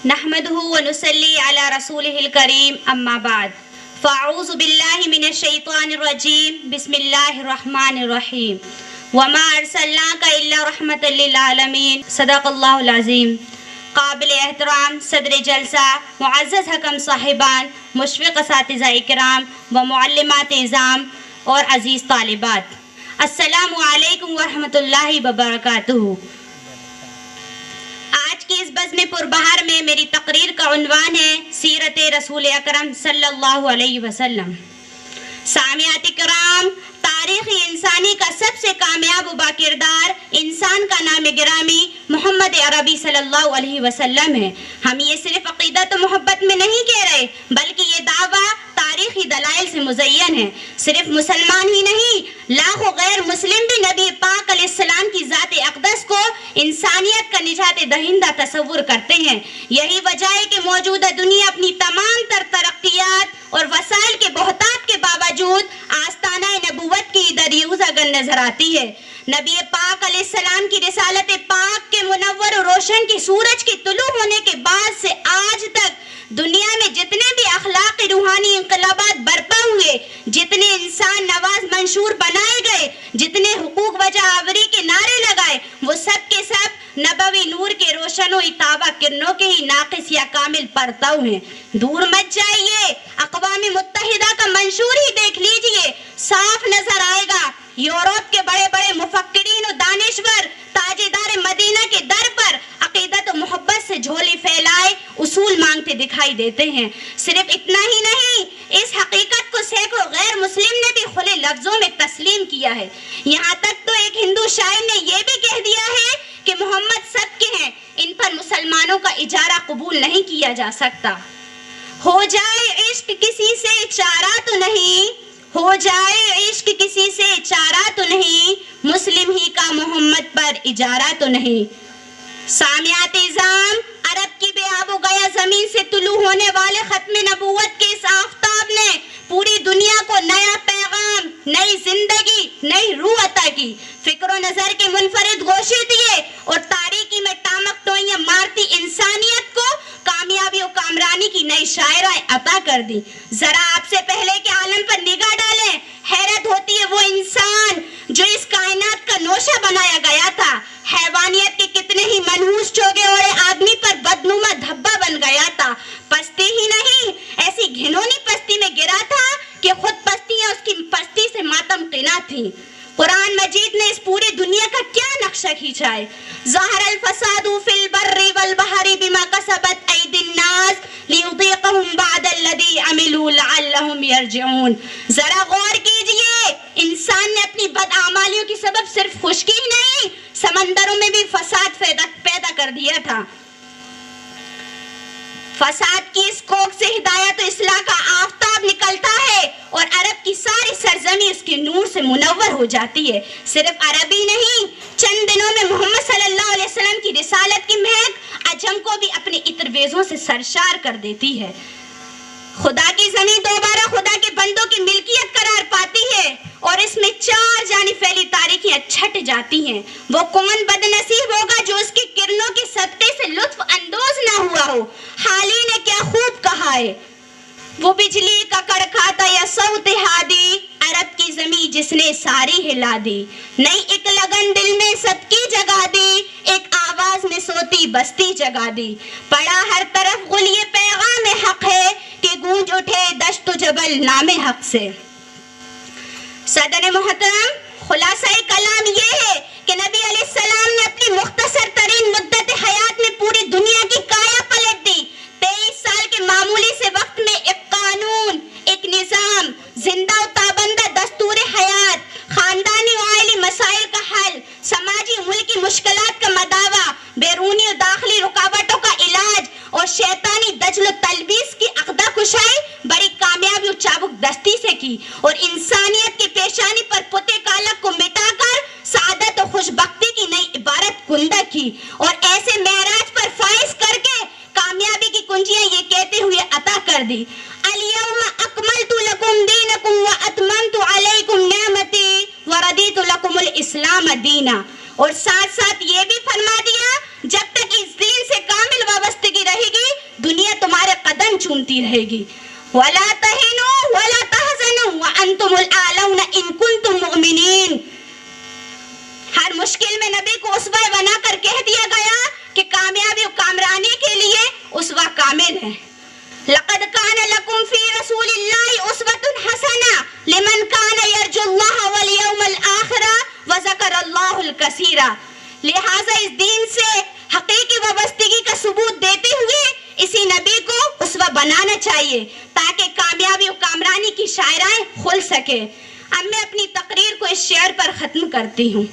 نحمده ونصلي على رسوله الكريم اما بعد فاعوذ باللہ من الشیطان الرجیم بسم اللہ الرحمن الرحیم وما ارسلناک الا رحمۃ للعالمین صدق اللہ العظیم. قابل احترام صدر جلسہ، معزز حکم صاحبان، مشفق اساتذہ اکرام و معلمات اعظام اور عزیز طالبات، السلام علیکم ورحمۃ اللہ وبرکاتہ. آج کی اس بزم پربہار میں میری تقریر کا عنوان ہے سیرت رسول اکرم صلی اللہ علیہ وسلم. سامعات کرام، تاریخ انسانی کا سب سے کامیاب و باکردار انسان کا نام گرامی محمد عربی صلی اللہ علیہ وسلم ہے. ہم یہ صرف عقیدت و محبت میں نہیں کہہ رہے، بلکہ یہ دعویٰ تاریخی دلائل سے مزین ہے. صرف مسلمان ہی نہیں، لاکھوں غیر مسلم بھی نبی پاک علیہ السلام کی ذات اقدس کو انسانیت کا نجات دہندہ تصور کرتے ہیں. یہی وجہ ہے کہ موجودہ دنیا اپنی تمام تر ترقیات اور وسائل کے بہتات کے باوجود آستانہ نبوت کی دریوزہ گن نظر آتی ہے. نبی پاک علیہ السلام کی رسالت پاک کے منور و روشن کی سورج کے طلوع ہونے کے بعد سے آج تک دنیا میں جتنے بھی اخلاقی روحانی انقلابات برپا ہوئے، جتنے انسان نواز منشور بنائے گئے، جتنے حقوق وجہ آوری کے نعرے لگائے، وہ سب کے سب نبوی نور کے روشن و تابہ کرنوں کے ہی ناقص یا کامل پرتو ہیں. دور مت جائیے، اقوام متحدہ کا منشور ہی دیکھ لیجئے، صاف نظر آئے گا. یورپ کے بڑے بڑے مفکرین و دانشور تاجدار مدینہ کے در پر عقیدت و محبت سے جھولی پھیلائے اصول مانگتے دکھائی دیتے ہیں. صرف اتنا ہی نہیں، اس حقیقت کو سینکڑوں غیر مسلم نے بھی کھلے لفظوں میں تسلیم کیا ہے. یہاں تک تو ایک ہندو شاعر نے یہ بھی کہہ دیا ہے کہ محمد سب کے ہیں، ان پر مسلمانوں کا اجارہ قبول نہیں کیا جا سکتا. ہو جائے عشق کسی سے چارہ تو نہیں، ہو جائے عشق کسی سے چارہ تو نہیں، مسلم ہی کا محمد پر اجارہ تو نہیں. سامعات اعظام، عرب کی بے آب و گیا زمین سے طلوع ہونے والے ختم نبوت کے اس آفتاب نے پوری دنیا کو نیا پیغام، نئی زندگی، نئی روح عطا کی. فکر و نظر کے منفرد گوشے دیے اور تاریکی میں ٹامک ٹوئیاں مارتی انسانیت کو کامیابی و کامرانی کی نئی شاعرائیں عطا کر دی. ذرا آپ سے پہلے کے عالم پر نگاہ ڈالیں، حیرت ہوتی ہے وہ انسان جو اس کائنات کا نوشہ بنایا گیا تھا، حیوانیت کے کتنے ہی منحوس چوگے اور آدمی پر بدنما دھبا بن گیا تھا. پستی ہی نہیں، ایسی گھنونی پستی میں گرا تھا کہ خود پستیاں اس کی پستی سے ماتم قنا تھی. قرآن مجید نے اس پوری دنیا کا کیا نقشہ کھینچا ہے؟ ظہر الفساد فی البر والبحر بما کسبت ایدی الناس لیذیقہم بعد الذی عملوا لعلہم یرجعون. ذرا غور کیجئے، انسان نے اپنی بدعمالیوں کی سبب صرف خشکی ہی نہیں، سمندروں میں بھی فساد پیدا کر دیا تھا. فساد کی اس کوکھ سے ہدایت و اصلاح کا آفتاب نکلتا ہے اور عرب کی ساری سرزمین اس کے نور سے منور ہو جاتی ہے. صرف عربی نہیں، چند دنوں میں محمد صلی اللہ علیہ وسلم کی رسالت کی مہک عجم کو بھی اپنے عطربیزوں سے سرشار کر دیتی ہے. خدا کی زمین دوبارہ خدا کے بندوں کی ملکیت قرار پاتی ہے اور اس میں چار جانب پھیلی تاریخیاں چھٹ جاتی ہیں. وہ کون بد نصیب ہوگا جو اس کی کرنوں کے صدقے سے لطف اندوز نہ ہوا ہو؟ حالی نے کیا خوب کہا ہے، وہ بجلی کا کڑکاتا یا صوت ہادی، عرب کی زمین جس نے ساری ہلا دی. نئی ایک لگن دل میں سب کی جگہ دی، ایک آواز میں سوتی بستی جگا دی. پڑا ہر طرف غل یہ پیغام حق ہے کہ گونج اٹھے دشت و جبل نام حق سے. صدر محترم، خلاصہ کلام یہ ہے کہ نبی علیہ السلام نے اپنی مختصر ترین مدت حیات میں پوری دنیا کی کایا پلٹ دی. 23 سال کے معمولی سے وقت میں ایک قانون، ایک نظام، زندہ و تابندہ دستور حیات، خاندانی و عائلی مسائل کا حل، سماجی ملکی مشکلات کا مداوع، بیرونی و داخلی رکاوٹوں کا علاج اور شیطانی دجل و تلبیس کی عقدہ کشائی بڑی کامیابی و چابک دستی سے کی اور انسانیت کی پیشانی پر پتے کالک کو مٹا کر سعادت و خوشبختی کی نئی عبارت کندہ کی اور ایسے معراج پر فائز کر کے کامیابی کی کنجیاں یہ کہتے ہوئے عطا کر دی، الیوم اکملت لکم دینکم واتممت علیکم نعمتی وردیت لکم الاسلام دینا. اور ساتھ ساتھ یہ بھی فرما دیا جب تک اس دین سے کامل وابستگی رہے گی چومتی رہے گی. وَلَا تَهِنُوا وَلَا تَحْزَنُوا وَأَنْتُمُ الْأَعْلَوْنَ إِن كُنتُم مُؤْمِنِينَ. ہر مشکل میں نبی کو اسوہ بنا کر کہہ دیا گیا کہ کامیابی و کامرانی کے لیے اسوہ کامل ہے. لَقَدْ كَانَ لَكُمْ فِي رَسُولِ اللَّهِ أُسْوَةٌ حَسَنَةٌ لِمَنْ كَانَ يَرْجُو اللَّهَ وَالْيَوْمَ الْآخِرَ وَذَكَرَ اللَّهَ الْكَثِيرَ. لہٰذا اس دین سے حقیقی وابستگی کا ثبوت دیتے ہوئے اسی نبی کو اسوہ بنانا چاہیے تاکہ کامیابی و کامرانی کی شاعرائیں کھل سکے. اب میں اپنی تقریر کو اس شعر پر ختم کرتی ہوں.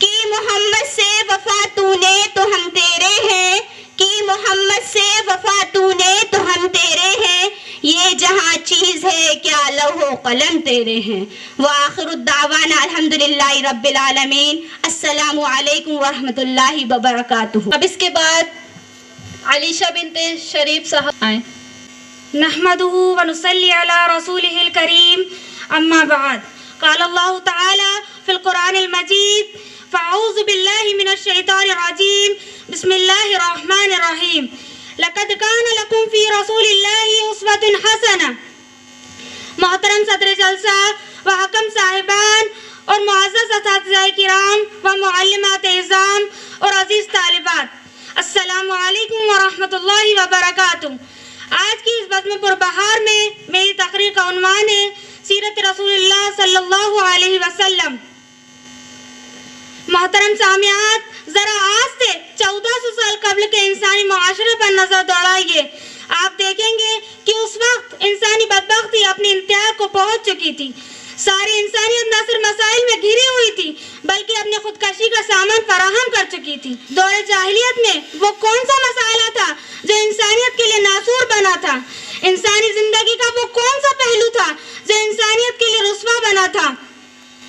کہ محمد سے وفا تو نے تو ہم تیرے ہیں, کہ محمد سے وفا تو نے تو ہم تیرے ہیں, یہ جہاں چیز ہے کیا لوح و قلم تیرے ہیں. وآخر الدعوانا الحمدللہ رب العالمین. السلام علیکم ورحمۃ اللہ وبرکاتہ. اب اس کے بعد علیشہ بنت شریف صاحب آئیں. نحمده ونصلي على رسوله الكريم. أما بعد, قال الله تعالى في القرآن المجيد: فأعوذ بالله من الشيطان الرجيم. بسم الله الرحمن الرحيم. لقد كان لكم في رسول الله أسوة حسنة. محترم صدر جلسہ و حکم صاحبان اور معزز اساتذہ کرام و معلمات اعظام اور عزیز طالبات, السلام علیکم ورحمۃ اللہ وبرکاتہ. آج کی اس بزم پربہار میں میری تقریر کا عنوان ہے سیرت رسول اللہ صلی اللہ علیہ وسلم. محترم سامعات, ذرا آج سے 1400 سال قبل کے انسانی معاشرے پر نظر دوڑائیے. آپ دیکھیں گے کہ اس وقت انسانی بدبختی اپنی انتہا کو پہنچ چکی تھی. ساری انسانیت نہ صرف مسائل میں گھری ہوئی تھی بلکہ اپنے خودکشی کا سامان فراہم کر چکی تھی. دور جاہلیت میں وہ کون سا مسئلہ تھا جو انسانیت کے لیے ناسور بنا تھا؟ انسانی زندگی کا وہ کون سا پہلو تھا جو انسانیت کے لیے رسوا بنا تھا؟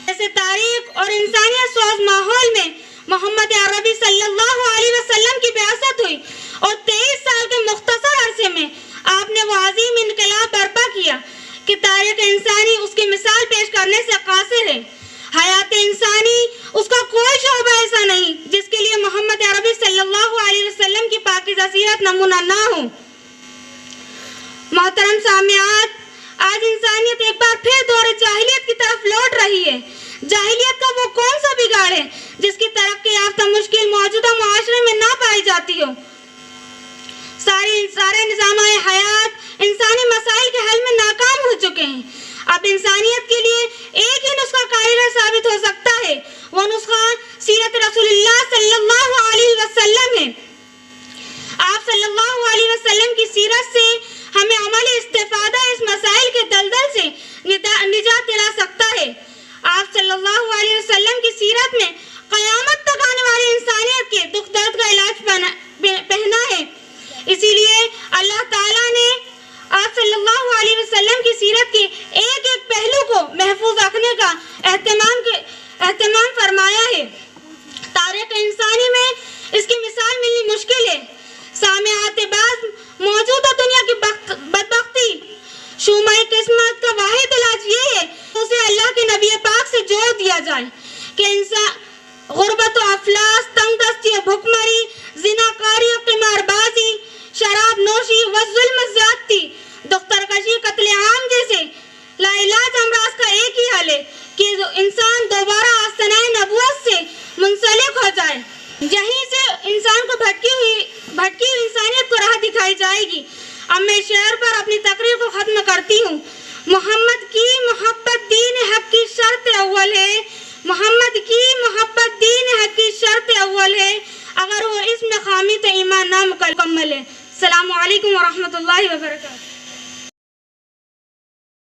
ایسے تاریخ اور انسانیت سوز ماحول میں محمد عربی صلی اللہ علیہ وسلم کی بعثت ہوئی اور 23 سال کے مختصر عرصے میں آپ نے وہ عظیم انقلاب برپا کیا کہ تاریخ انسانی اس کی مثال پیش کرنے سے قاصر ہے. حیات انسانی اس کا کوئی شعبہ ایسا نہیں جس کے لیے محمد عربی صلی اللہ علیہ وسلم کی پاکیزہ سیرت نمونہ نہ ہو. محترم سامعات, آج انسانیت ایک بار پھر دور جاہلیت کی طرف لوٹ رہی ہے. جاہلیت کا وہ کون سا بگاڑ ہے جس کی ترقی یافتہ مشکل موجودہ معاشرے میں نہ پائی جاتی ہو؟ سارے نظام حیات انسانی مسائل کے حل میں ناکام ہو چکے ہیں. اب انسانیت کے لیے ایک ہی نسخہ کارگر ثابت ہو سکتا ہے, وہ نسخہ سیرت رسول اللہ صلی اللہ علیہ وسلم ہے. آپ صلی اللہ علیہ وسلم کی سیرت سے ہمیں عملی استفادہ اس مسائل کے دلدل سے نجات دلا سکتا ہے. آپ صلی اللہ علیہ وسلم کی سیرت میں قیامت تک آنے والی انسانیت کے دکھ درد کا علاج پہنا ہے. اسی لیے اللہ تعالیٰ نے آپ صلی اللہ علیہ وسلم کی سیرت کے ایک ایک پہلو کو محفوظ رکھنے کا اہتمام فرمایا ہے. تاریخ انسانی میں اس کی مثال ملنی مشکل ہے. سامعات بعض موجودہ دنیا کی بدبختی شومۂ قسمت کا واحد علاج یہ ہے اسے اللہ کے نبی پاک سے جوڑ دیا جائے کہ انسان غربت و افلاس, تنگ دستی و بھوکمری, زناکاری و قمار بازی, شراب نوشی و ظلم زیادتی, دختر کشی, قتل عام جیسے لا علاج امراض کا ایک ہی حل ہے کہ انسان دوبارہ آستانۂ نبوت سے منسلک ہو جائے. یہیں سے انسان کو بھٹکی ہوئی انسانیت کو راہ دکھائی جائے گی. اب میں شعر پر اپنی تقریر کو ختم کرتی ہوں. محمد کی محبت دین حق کی شرط اول ہے. محمد کی محبت دین حق کی شرط اول ہے. اگر وہ اس میں خامی تو ایمان نامکمل ہے. السلام علیکم ورحمۃ اللہ وبرکاتہ.